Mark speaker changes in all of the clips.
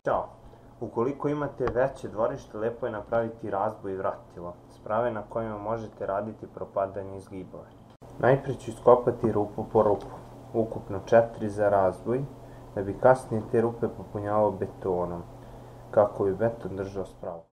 Speaker 1: Ćao! Ukoliko imate veće dvorište, lepo je napraviti razboj vratila, sprave na kojima možete raditi propadanje i zgibove. Najprije ću iskopati rupu po rupu, ukupno 4 za razboj, da bi kasnije te rupe popunjavao betonom, kako bi beton držao spravo.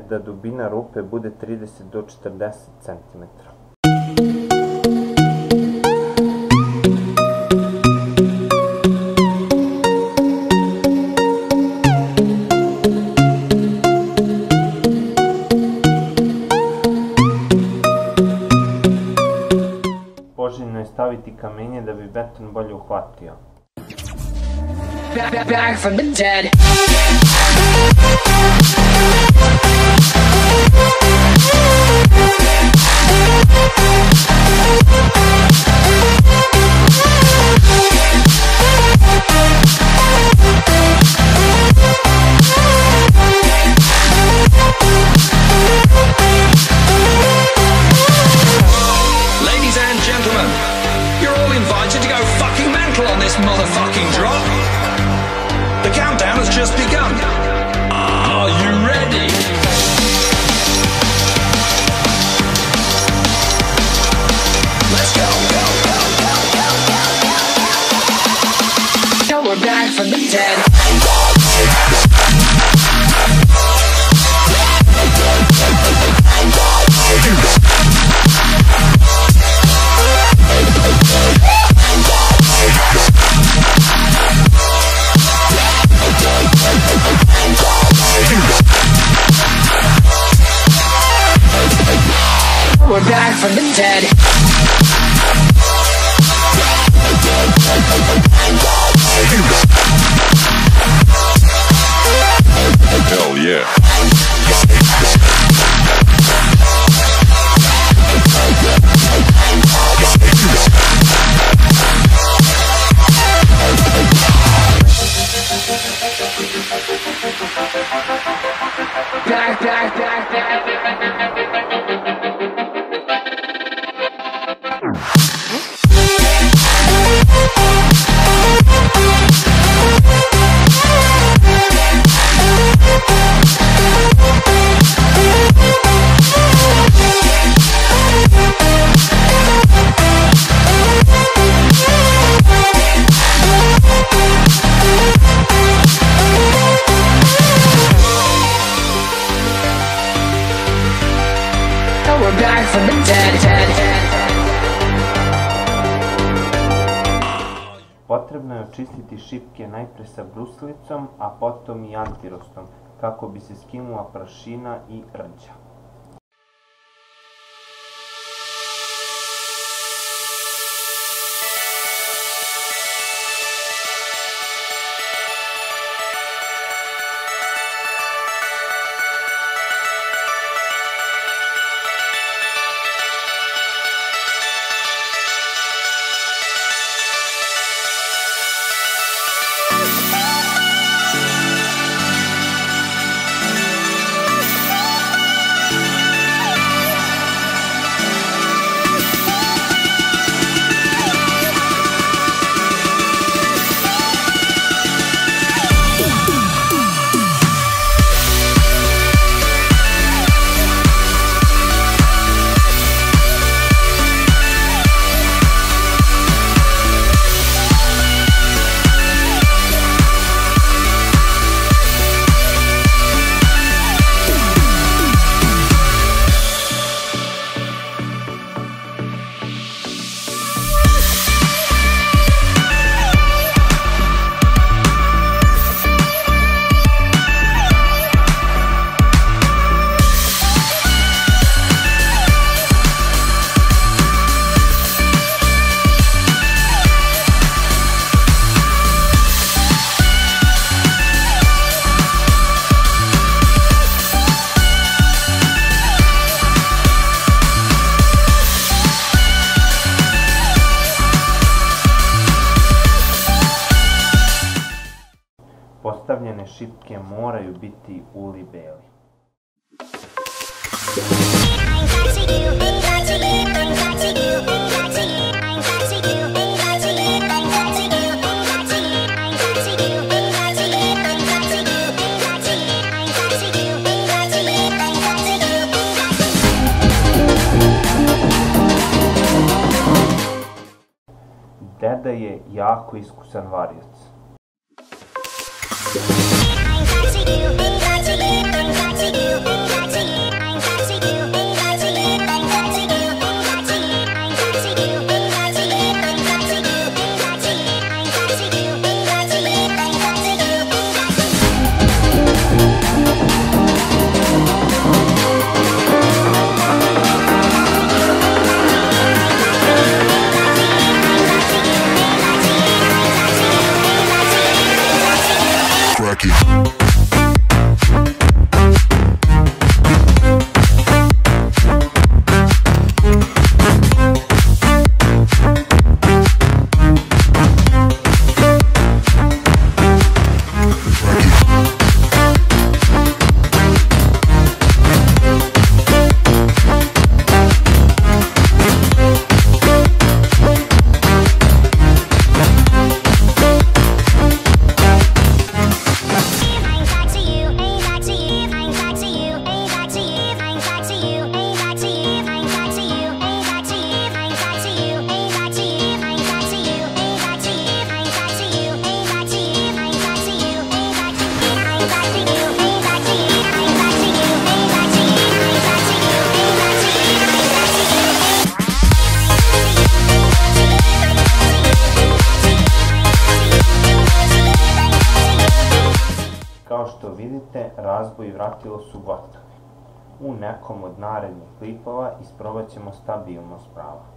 Speaker 1: Da dubina rupe bude 30 do 40 cm. Poželjno je staviti kamenje da bi beton bolje uhvatio.
Speaker 2: Back from the dead.
Speaker 3: Ladies and gentlemen, you're all invited to go fucking mental on this motherfucking drop. The countdown has just begun. Are you ready? Let's go.
Speaker 2: Now we're back from the dead. We're back from the dead.
Speaker 3: Hell yeah.
Speaker 2: Back. We're back from the dead.
Speaker 1: Potrebno je očistiti šipke najpre sa bruslicom, a potom i antirostom, kako bi se skinula prašina i rđa. moraju biti uli beli. Deda je jako iskusan varioc. Kao što vidite, razboj i vratilo su gotovi. U nekom od narednih klipova isprobat ćemo stabilno sprava.